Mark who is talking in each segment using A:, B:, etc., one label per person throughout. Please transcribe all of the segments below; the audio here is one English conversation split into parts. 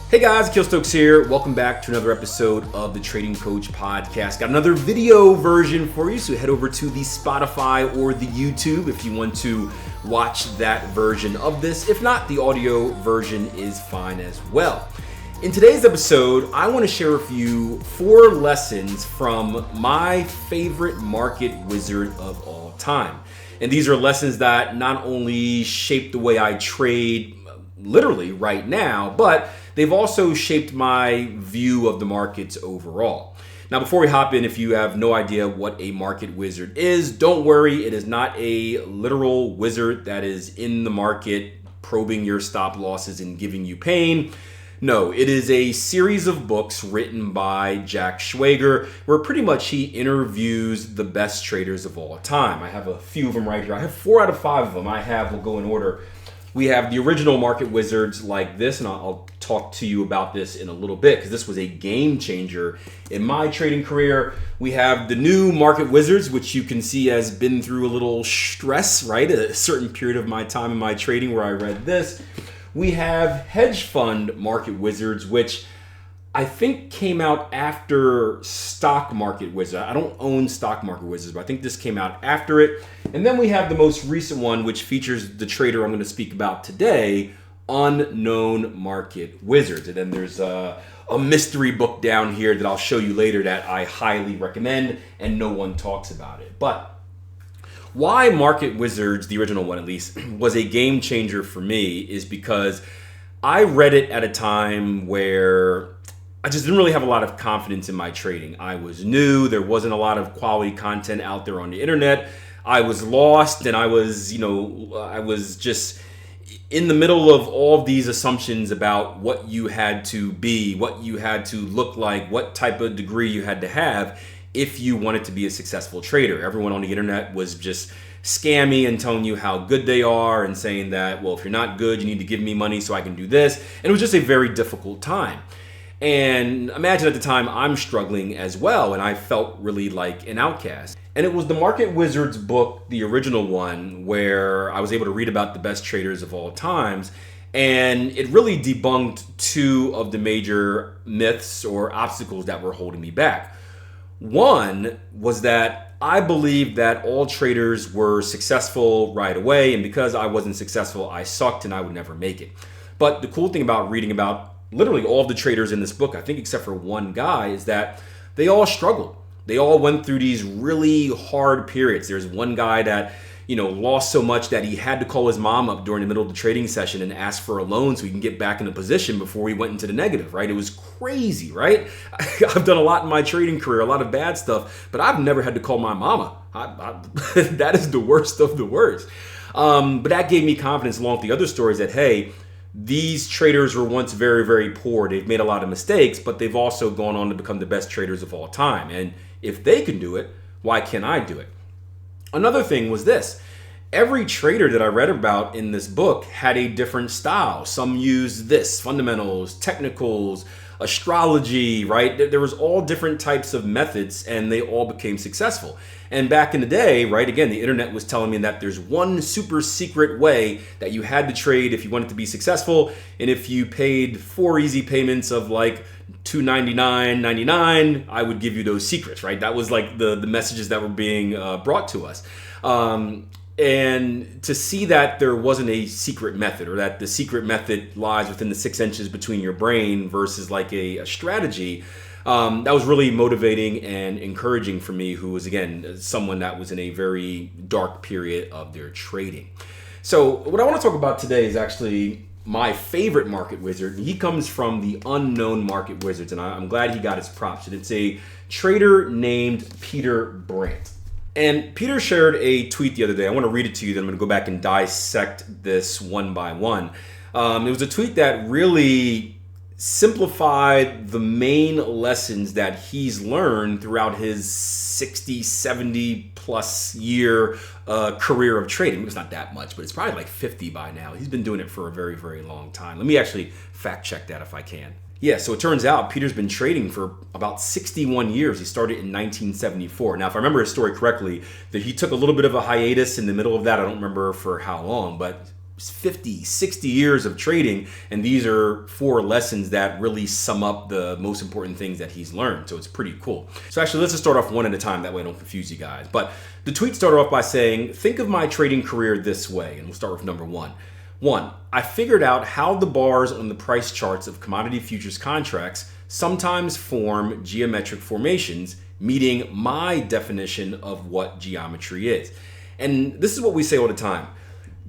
A: Hey guys, Akil Stokes here. Welcome back to another episode of the Trading Coach Podcast. Got another video version for you, so head over to the Spotify or the YouTube if you want to watch that version of this. If not, the audio version is fine as well. In today's episode, I want to share with you 4 lessons from my favorite market wizard of all time. And these are lessons that not only shape the way I trade literally right now, but they've also shaped my view of the markets overall. Now, before we hop in, if you have no idea what a market wizard is, don't worry. It is not a literal wizard that is in the market probing your stop losses and giving you pain. No, it is a series of books written by Jack Schwager where pretty much he interviews the best traders of all time. I have a few of them right here. I have 4 out of 5 of them. We'll go in order. We have the original market wizards like this, and I'll talk to you about this in a little bit because this was a game changer in my trading career. We have the new market wizards, which you can see has been through a little stress, right? A certain period of my time in my trading where I read this. We have hedge fund market wizards, which I think came out after stock market wizard. I don't own stock market wizards, but I think this came out after it. And then we have the most recent one, which features the trader I'm going to speak about today, Unknown Market Wizards. And then there's a mystery book down here that I'll show you later that I highly recommend, and no one talks about it. But why Market Wizards, the original one at least, was a game changer for me is because I read it at a time where I just didn't really have a lot of confidence in my trading. I was new. There wasn't a lot of quality content out there on the internet. I was lost, and I was just in the middle of all of these assumptions about what you had to be, what you had to look like, what type of degree you had to have if you wanted to be a successful trader. Everyone on the internet was just scammy and telling you how good they are and saying that, well, if you're not good, you need to give me money so I can do this. And it was just a very difficult time. And imagine at the time I'm struggling as well, and I felt really like an outcast. And it was the Market Wizards book, the original one, where I was able to read about the best traders of all times. And it really debunked 2 of the major myths or obstacles that were holding me back. One was that I believed that all traders were successful right away, and because I wasn't successful, I sucked and I would never make it. But the cool thing about reading about literally all of the traders in this book, I think except for one guy, is that they all struggled. They all went through these really hard periods. There's one guy that, lost so much that he had to call his mom up during the middle of the trading session and ask for a loan so he can get back in a position before he went into the negative, right? It was crazy, right? I've done a lot in my trading career, a lot of bad stuff, but I've never had to call my mama. That is the worst of the worst. But that gave me confidence along with the other stories that, hey, these traders were once very, very poor. They've made a lot of mistakes, but they've also gone on to become the best traders of all time. And if they can do it, why can't I do it? Another thing was this. Every trader that I read about in this book had a different style. Some used this, fundamentals, technicals, astrology, right? There was all different types of methods, and they all became successful. And back in the day, right, again, the internet was telling me that there's one super secret way that you had to trade if you wanted to be successful. And if you paid 4 easy payments of like $299.99, I would give you those secrets, right? That was like the messages that were being brought to us. And to see that there wasn't a secret method, or that the secret method lies within the 6 inches between your brain versus like a strategy, that was really motivating and encouraging for me, who was, again, someone that was in a very dark period of their trading. So what I want to talk about today is actually my favorite market wizard. He comes from the Unknown Market Wizards, and I'm glad he got his props. And it's a trader named Peter Brandt. And Peter shared a tweet the other day. I want to read it to you, then I'm going to go back and dissect this one by one. It was a tweet that really simplified the main lessons that he's learned throughout his 60, 70 plus year career of trading. It's not that much, but it's probably like 50 by now. He's been doing it for a very, very long time. Let me actually fact check that if I can. Yeah, so it turns out Peter's been trading for about 61 years. He started in 1974. Now, if I remember his story correctly, that he took a little bit of a hiatus in the middle of that. I don't remember for how long, but 50, 60 years of trading, and these are 4 lessons that really sum up the most important things that he's learned. So it's pretty cool. So actually, let's just start off one at a time, that way I don't confuse you guys. But the tweet started off by saying, think of my trading career this way, and we'll start with number 1. 1, I figured out how the bars on the price charts of commodity futures contracts sometimes form geometric formations, meeting my definition of what geometry is. And this is what we say all the time.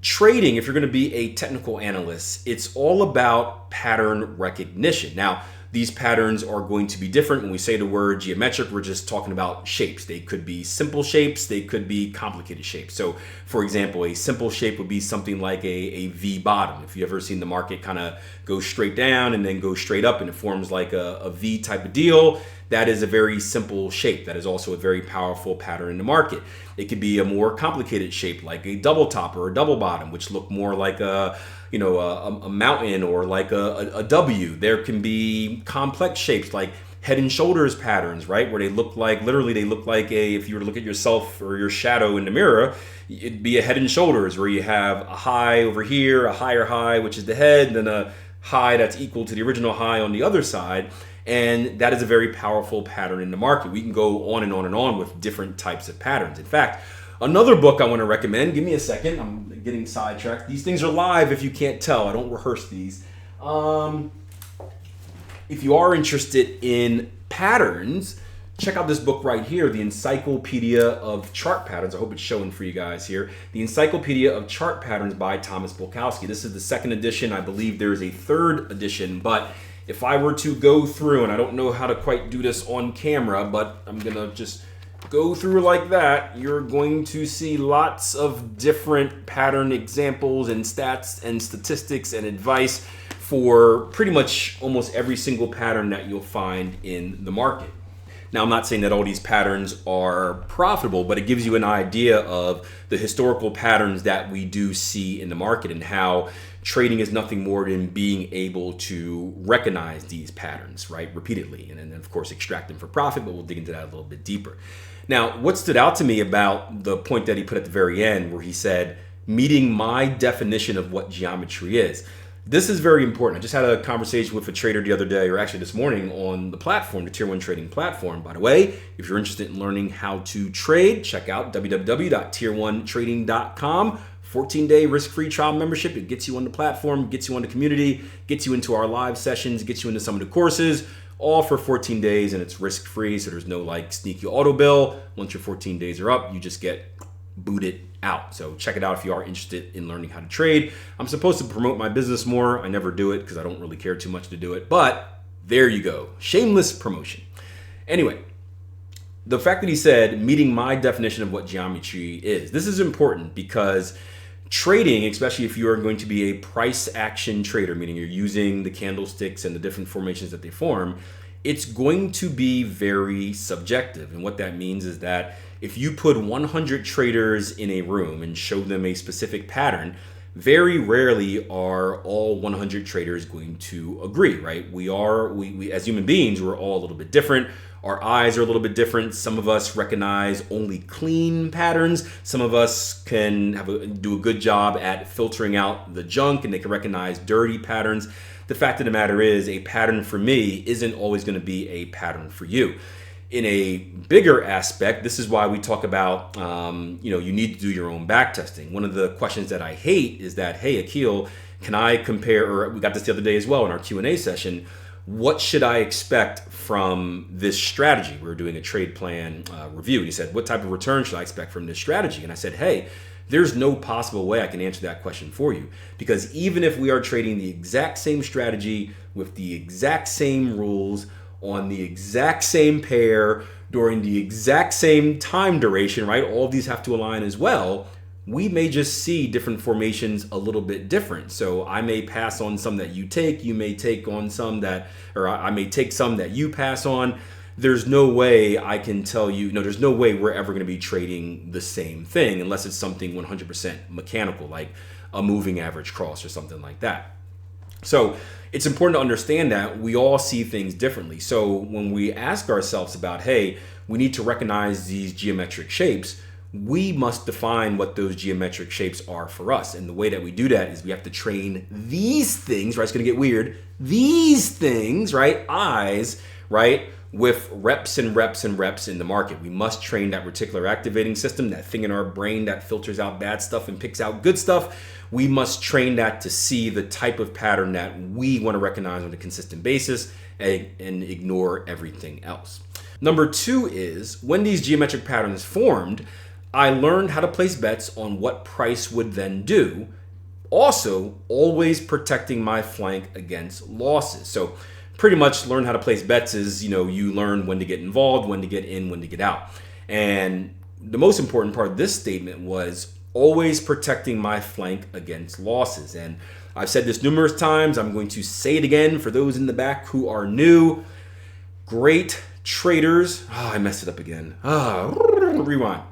A: Trading, if you're going to be a technical analyst, it's all about pattern recognition. Now, these patterns are going to be different. When we say the word geometric, we're just talking about shapes. They could be simple shapes, they could be complicated shapes. So, for example, a simple shape would be something like a V bottom. If you've ever seen the market kind of go straight down and then go straight up and it forms like a V type of deal, that is a very simple shape. That is also a very powerful pattern in the market. It could be a more complicated shape like a double top or a double bottom, which look more like a mountain or like a W. There can be complex shapes like head and shoulders patterns, right? Where they look like, literally they look like if you were to look at yourself or your shadow in the mirror, it'd be a head and shoulders where you have a high over here, a higher high, which is the head, and then a high that's equal to the original high on the other side. And that is a very powerful pattern in the market. We can go on and on and on with different types of patterns. In fact, another book I want to recommend, give me a second, I'm getting sidetracked. These things are live if you can't tell. I don't rehearse these. If you are interested in patterns, check out this book right here, the Encyclopedia of Chart Patterns. I hope it's showing for you guys here. The Encyclopedia of Chart Patterns by Thomas Bulkowski. This is the 2nd edition. I believe there's a 3rd edition, but if I were to go through, and I don't know how to quite do this on camera, but I'm gonna just go through like that, you're going to see lots of different pattern examples and stats and statistics and advice for pretty much almost every single pattern that you'll find in the market. Now, I'm not saying that all these patterns are profitable, but it gives you an idea of the historical patterns that we do see in the market and how trading is nothing more than being able to recognize these patterns, right, repeatedly, and then, of course, extract them for profit, but we'll dig into that a little bit deeper. Now, what stood out to me about the point that he put at the very end where he said, meeting my definition of what geometry is. This is very important. I just had a conversation with a trader the other day, or actually this morning, on the platform, the Tier 1 trading platform. By the way, if you're interested in learning how to trade, check out www.tier1trading.com. 14-day risk-free trial membership. It gets you on the platform, gets you on the community, gets you into our live sessions, gets you into some of the courses, all for 14 days, and it's risk-free, so there's no like sneaky auto bill. Once your 14 days are up, you just get booted out. So check it out if you are interested in learning how to trade. I'm supposed to promote my business more. I never do it because I don't really care too much to do it, but there you go. Shameless promotion. Anyway, the fact that he said, meeting my definition of what geometry is, this is important because trading, especially if you are going to be a price action trader, meaning you're using the candlesticks and the different formations that they form, it's going to be very subjective. And what that means is that if you put 100 traders in a room and show them a specific pattern, very rarely are all 100 traders going to agree, right? We as human beings, we're all a little bit different. Our eyes are a little bit different. Some of us recognize only clean patterns. Some of us can do a good job at filtering out the junk, and they can recognize dirty patterns. The fact of the matter is, a pattern for me isn't always going to be a pattern for you. In a bigger aspect, this is why we talk about, you need to do your own back testing. One of the questions that I hate is that, hey, Akil, can I compare, or we got this the other day as well in our Q&A session, what should I expect from this strategy? We were doing a trade plan review. And he said, what type of return should I expect from this strategy? And I said, hey, there's no possible way I can answer that question for you, because even if we are trading the exact same strategy with the exact same rules on the exact same pair during the exact same time duration, right? All of these have to align as well. We may just see different formations a little bit different. So I may pass on some that you take, you may take on some that, or I may take some that you pass on. There's no way I can tell you, there's no way we're ever going to be trading the same thing unless it's something 100% mechanical, like a moving average cross or something like that. So it's important to understand that we all see things differently. So when we ask ourselves about, hey, we need to recognize these geometric shapes, we must define what those geometric shapes are for us. And the way that we do that is we have to train these things, right? It's going to get weird. These things, right? Eyes, right? With reps and reps and reps in the market. We must train that reticular activating system, that thing in our brain that filters out bad stuff and picks out good stuff. We must train that to see the type of pattern that we want to recognize on a consistent basis and ignore everything else. Number 2 is when these geometric patterns formed, I learned how to place bets on what price would then do. Also, always protecting my flank against losses. So pretty much learn how to place bets is, you learn when to get involved, when to get in, when to get out. And the most important part of this statement was always protecting my flank against losses. And I've said this numerous times. I'm going to say it again for those in the back who are new. Great traders. I messed it up again. Rewind.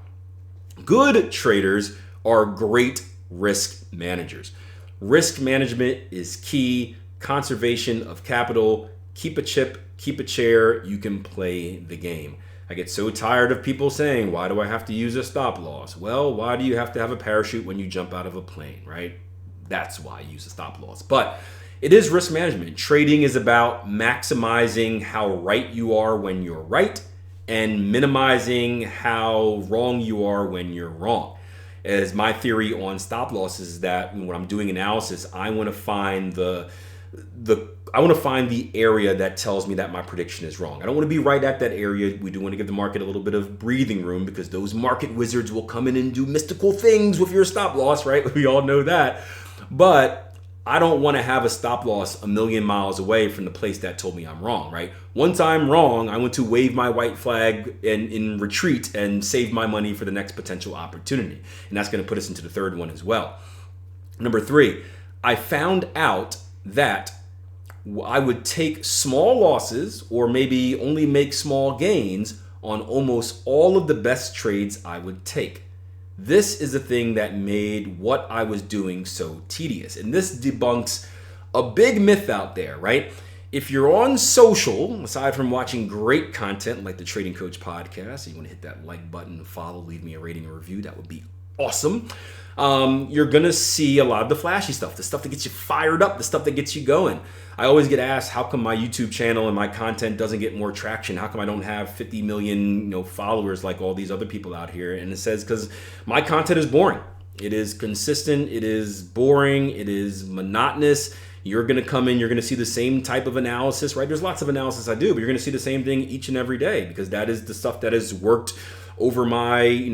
A: Good traders are great risk managers. Risk management is key. Conservation of capital. Keep a chip, keep a chair. You can play the game. I get so tired of people saying, why do I have to use a stop loss? Well, why do you have to have a parachute when you jump out of a plane, right? That's why I use a stop loss. But it is risk management. Trading is about maximizing how right you are when you're right and minimizing how wrong you are when you're wrong. As my theory on stop loss is that when I'm doing analysis, I want to find the area that tells me that my prediction is wrong. I don't want to be right at that area. We do want to give the market a little bit of breathing room because those market wizards will come in and do mystical things with your stop loss, right? We all know that. But I don't want to have a stop loss a million miles away from the place that told me I'm wrong, right? Once I'm wrong, I want to wave my white flag in retreat and save my money for the next potential opportunity. And that's going to put us into the third one as well. Number 3, I found out that I would take small losses or maybe only make small gains on almost all of the best trades I would take. This is the thing that made what I was doing so tedious. And this debunks a big myth out there, right? If you're on social, aside from watching great content like the Trading Coach podcast, you want to hit that like button, follow, leave me a rating or review, that would be awesome. You're going to see a lot of the flashy stuff, the stuff that gets you fired up, the stuff that gets you going. I always get asked, how come my YouTube channel and my content doesn't get more traction? How come I don't have 50 million followers like all these other people out here? And it says, because my content is boring. It is consistent. It is boring. It is monotonous. You're going to come in, you're going to see the same type of analysis, right? There's lots of analysis I do, but you're going to see the same thing each and every day because that is the stuff that has worked over my,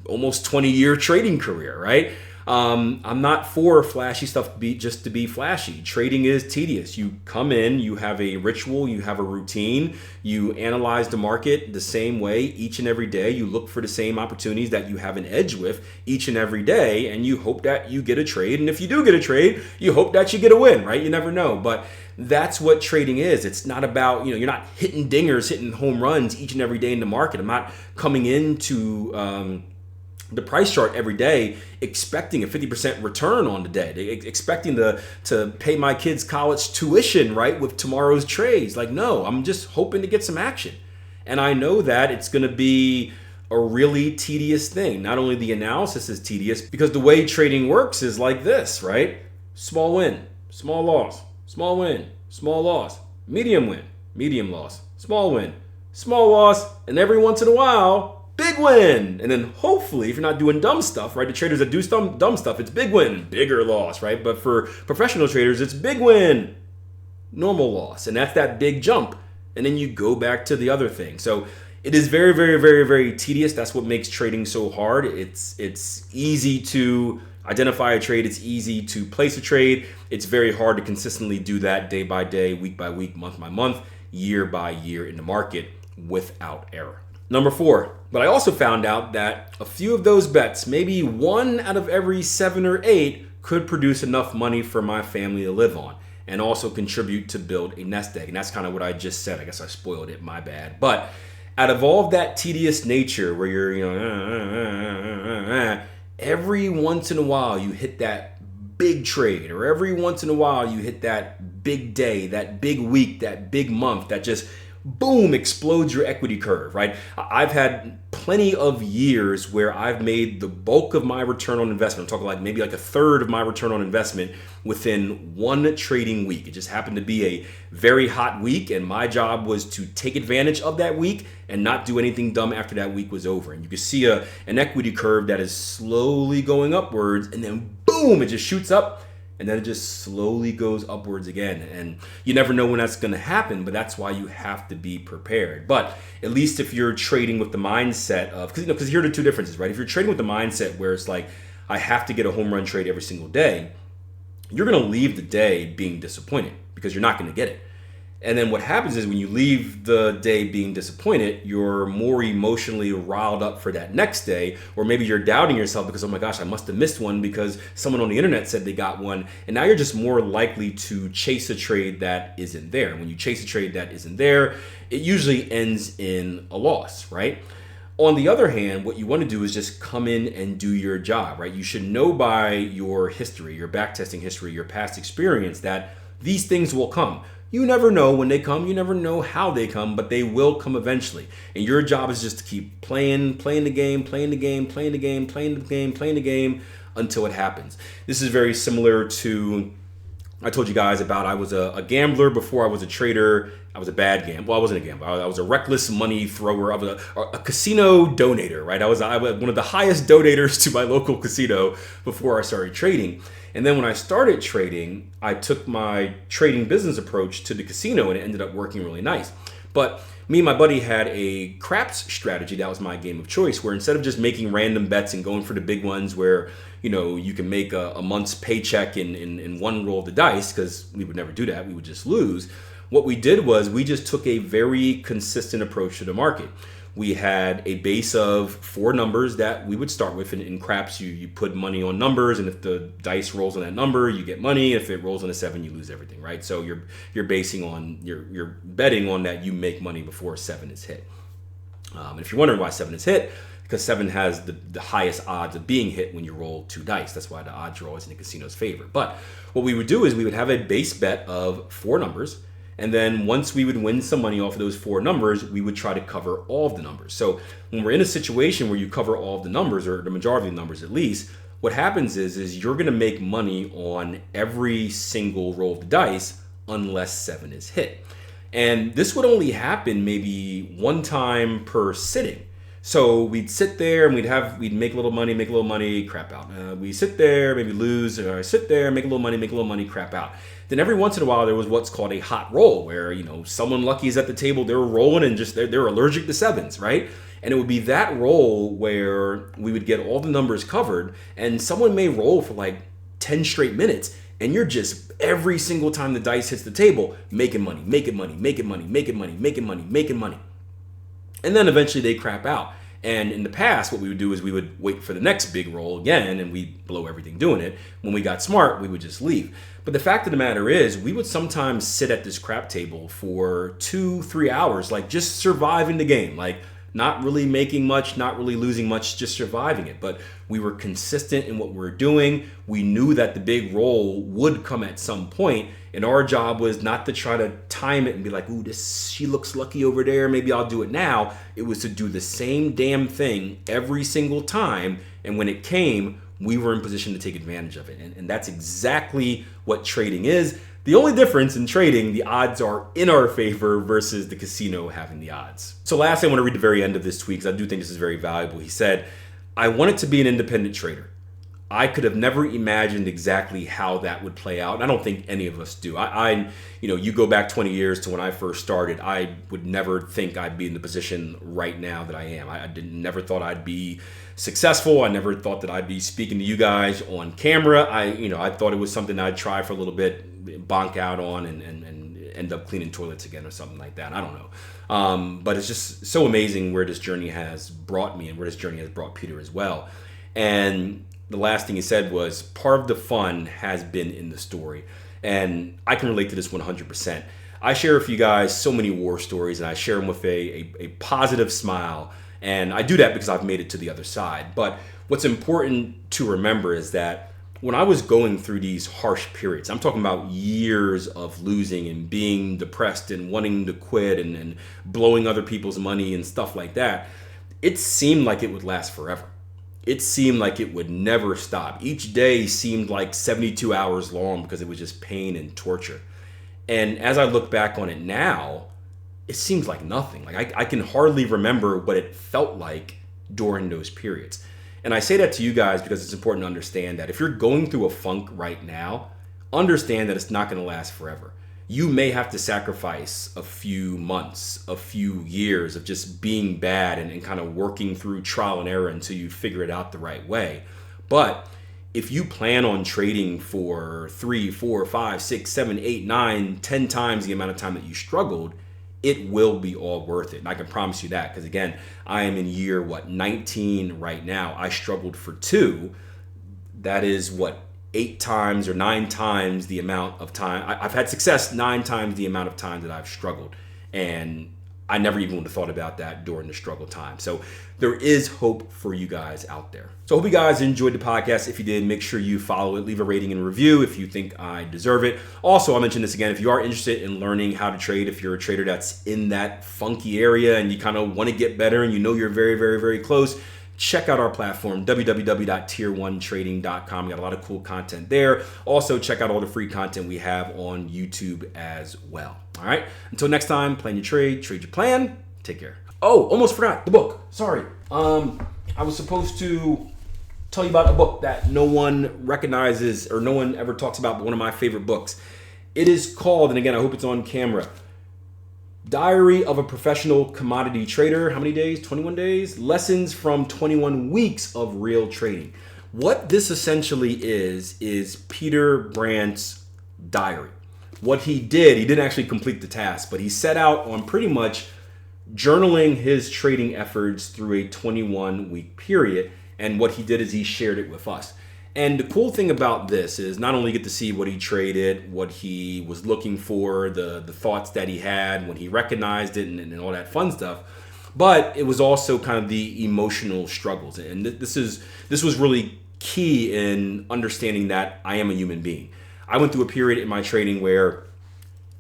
A: almost 20-year trading career, right? I'm not for flashy stuff just to be flashy. Trading is tedious. You come in, you have a ritual, you have a routine, you analyze the market the same way each and every day. You look for the same opportunities that you have an edge with each and every day, and you hope that you get a trade. And if you do get a trade, you hope that you get a win, right? You never know. But that's what trading is. It's not about, you're not hitting dingers, hitting home runs each and every day in the market. I'm not coming into the price chart every day expecting a 50% return on the day, expecting to pay my kids' college tuition, right, with tomorrow's trades. Like, no, I'm just hoping to get some action. And I know that it's going to be a really tedious thing. Not only the analysis is tedious, because the way trading works is like this, right? Small win, small loss, small win, small loss, medium win, medium loss, small win, small loss, and every once in a while, big win. And then hopefully, if you're not doing dumb stuff, right? The traders that do some dumb stuff, it's big win, bigger loss, right? But for professional traders, it's big win, normal loss. And that's that big jump. And then you go back to the other thing. So it is very, very, very, very tedious. That's what makes trading so hard. It's easy to identify a trade. It's easy to place a trade. It's very hard to consistently do that day by day, week by week, month by month, year by year in the market without error. Number 4, but I also found out that a few of those bets, maybe 1 out of every 7 or 8, could produce enough money for my family to live on and also contribute to build a nest egg. And that's kind of what I just said. I guess I spoiled it, my bad. But out of all of that tedious nature where you're, every once in a while you hit that big trade, or every once in a while you hit that big day, that big week, that big month that just boom, explodes your equity curve, right? I've had plenty of years where I've made the bulk of my return on investment. I'm talking like maybe like a third of my return on investment within one trading week. It just happened to be a very hot week, and my job was to take advantage of that week and not do anything dumb after that week was over. And you can see an equity curve that is slowly going upwards, and then boom, it just shoots up. And then it just slowly goes upwards again. And you never know when that's going to happen, but that's why you have to be prepared. But at least if you're trading with the mindset of, because here are the two differences, right? If you're trading with the mindset where it's like, I have to get a home run trade every single day, you're going to leave the day being disappointed because you're not going to get it. And then what happens is when you leave the day being disappointed, you're more emotionally riled up for that next day, or maybe you're doubting yourself because, oh my gosh, I must have missed one because someone on the internet said they got one. And now you're just more likely to chase a trade that isn't there. When you chase a trade that isn't there, it usually ends in a loss, right? On the other hand, what you want to do is just come in and do your job, right? You should know by your history, your backtesting history, your past experience that these things will come. You never know when they come. You never know how they come, but they will come eventually. And your job is just to keep playing the game until it happens. This is very similar to, I told you guys about, I was a gambler before I was a trader. I was a bad gambler. Well, I wasn't a gambler. I was a reckless money thrower. I was a casino donator, right? I was one of the highest donators to my local casino before I started trading. And then when I started trading, I took my trading business approach to the casino, and it ended up working really nice. But me and my buddy had a craps strategy. That was my game of choice, where instead of just making random bets and going for the big ones where, you can make a month's paycheck in one roll of the dice, because we would never do that. We would just lose. What we did was we just took a very consistent approach to the market. We had a base of 4 numbers that we would start with. In craps, you put money on numbers, and if the dice rolls on that number, you get money. If it rolls on a 7, you lose everything, right? So you're basing on, you're betting on that you make money before 7 is hit. And if you're wondering why 7 is hit, because 7 has the highest odds of being hit when you roll 2 dice. That's why the odds are always in the casino's favor. But what we would do is we would have a base bet of 4 numbers. And then once we would win some money off of those 4 numbers, we would try to cover all of the numbers. So when we're in a situation where you cover all of the numbers, or the majority of the numbers at least, what happens is you're going to make money on every single roll of the dice unless 7 is hit. And this would only happen maybe 1 time per sitting. So we'd sit there and we'd make a little money, crap out. We sit there, maybe lose, or sit there, make a little money, crap out. Then every once in a while there was what's called a hot roll, where someone lucky is at the table, they're rolling and just they're allergic to 7s, right? And it would be that roll where we would get all the numbers covered, and someone may roll for like 10 straight minutes, and you're just every single time the dice hits the table, making money. And then eventually they crap out. And in the past, what we would do is we would wait for the next big roll again, and we'd blow everything doing it. When we got smart, we would just leave. But the fact of the matter is, we would sometimes sit at this crap table for 2-3 hours, like just surviving the game, like not really making much, not really losing much, just surviving it. But we were consistent in what we were doing. We knew that the big roll would come at some point, and our job was not to try to time it and be like, ooh, she looks lucky over there, maybe I'll do it now. It was to do the same damn thing every single time, and when it came, we were in position to take advantage of it. And that's exactly what trading is. The only difference in trading, the odds are in our favor versus the casino having the odds. So lastly, I want to read the very end of this tweet, because I do think this is very valuable. He said, I wanted to be an independent trader. I could have never imagined exactly how that would play out. And I don't think any of us do. You go back 20 years to when I first started, I would never think I'd be in the position right now that I am. I never thought I'd be successful. I never thought that I'd be speaking to you guys on camera. I thought it was something I'd try for a little bit, bonk out on, and end up cleaning toilets again or something like that. I don't know. But it's just so amazing where this journey has brought me and where this journey has brought Peter as well. And the last thing he said was, part of the fun has been in the story. And I can relate to this 100%. I share with you guys so many war stories, and I share them with a positive smile. And I do that because I've made it to the other side. But what's important to remember is that when I was going through these harsh periods, I'm talking about years of losing and being depressed and wanting to quit and blowing other people's money and stuff like that, it seemed like it would last forever. It seemed like it would never stop. Each day seemed like 72 hours long because it was just pain and torture. And as I look back on it now, it seems like nothing. Like I can hardly remember what it felt like during those periods. And I say that to you guys because it's important to understand that if you're going through a funk right now, understand that it's not going to last forever. You may have to sacrifice a few months, a few years of just being bad and kind of working through trial and error until you figure it out the right way. But if you plan on trading for 3, 4, 5, 6, 7, 8, 9, 10 times the amount of time that you struggled, it will be all worth it. And I can promise you that, because again, I am in year 19 right now. I struggled for 2. That is 8 times or 9 times the amount of time. I've had success 9 times the amount of time that I've struggled. And I never even would have thought about that during the struggle time. So there is hope for you guys out there. So I hope you guys enjoyed the podcast. If you did, make sure you follow it, leave a rating and review if you think I deserve it. Also, I'll mention this again, if you are interested in learning how to trade, if you're a trader that's in that funky area and you kind of want to get better and you know you're very, very, very close, check out our platform, www.tier1trading.com. We got a lot of cool content there. Also, check out all the free content we have on YouTube as well. All right. Until next time, plan your trade your plan. Take care. Oh, almost forgot the book. Sorry. I was supposed to tell you about a book that no one recognizes or no one ever talks about, but one of my favorite books. It is called, and again, I hope it's on camera, Diary of a Professional Commodity Trader. How many days? 21 days? Lessons from 21 weeks of real trading. What this essentially is Peter Brandt's diary. What he didn't actually complete the task, but he set out on pretty much journaling his trading efforts through a 21-week period. And what he did is he shared it with us. And the cool thing about this is not only get to see what he traded, what he was looking for, the thoughts that he had when he recognized it and all that fun stuff, but it was also kind of the emotional struggles. And this was really key in understanding that I am a human being. I went through a period in my trading where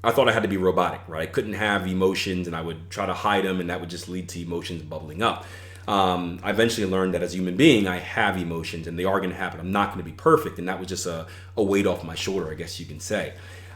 A: I thought I had to be robotic, right? I couldn't have emotions and I would try to hide them and that would just lead to emotions bubbling up. I eventually learned that as a human being, I have emotions and they are going to happen. I'm not going to be perfect. And that was just a weight off my shoulder, I guess you can say.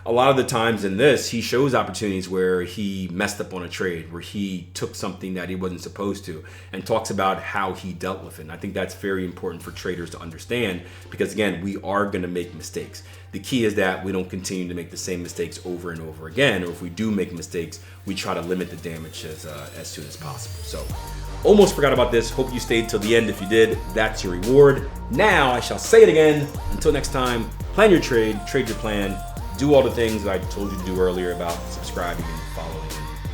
A: A lot of the times in this, he shows opportunities where he messed up on a trade, where he took something that he wasn't supposed to, and talks about how he dealt with it. And I think that's very important for traders to understand because, again, we are going to make mistakes. The key is that we don't continue to make the same mistakes over and over again, or if we do make mistakes, we try to limit the damage as soon as possible. So, almost forgot about this. Hope you stayed till the end. If you did, that's your reward. Now, I shall say it again. Until next time, plan your trade your plan, do all the things that I told you to do earlier about subscribing and following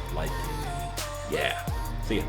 A: and liking. And yeah, see ya.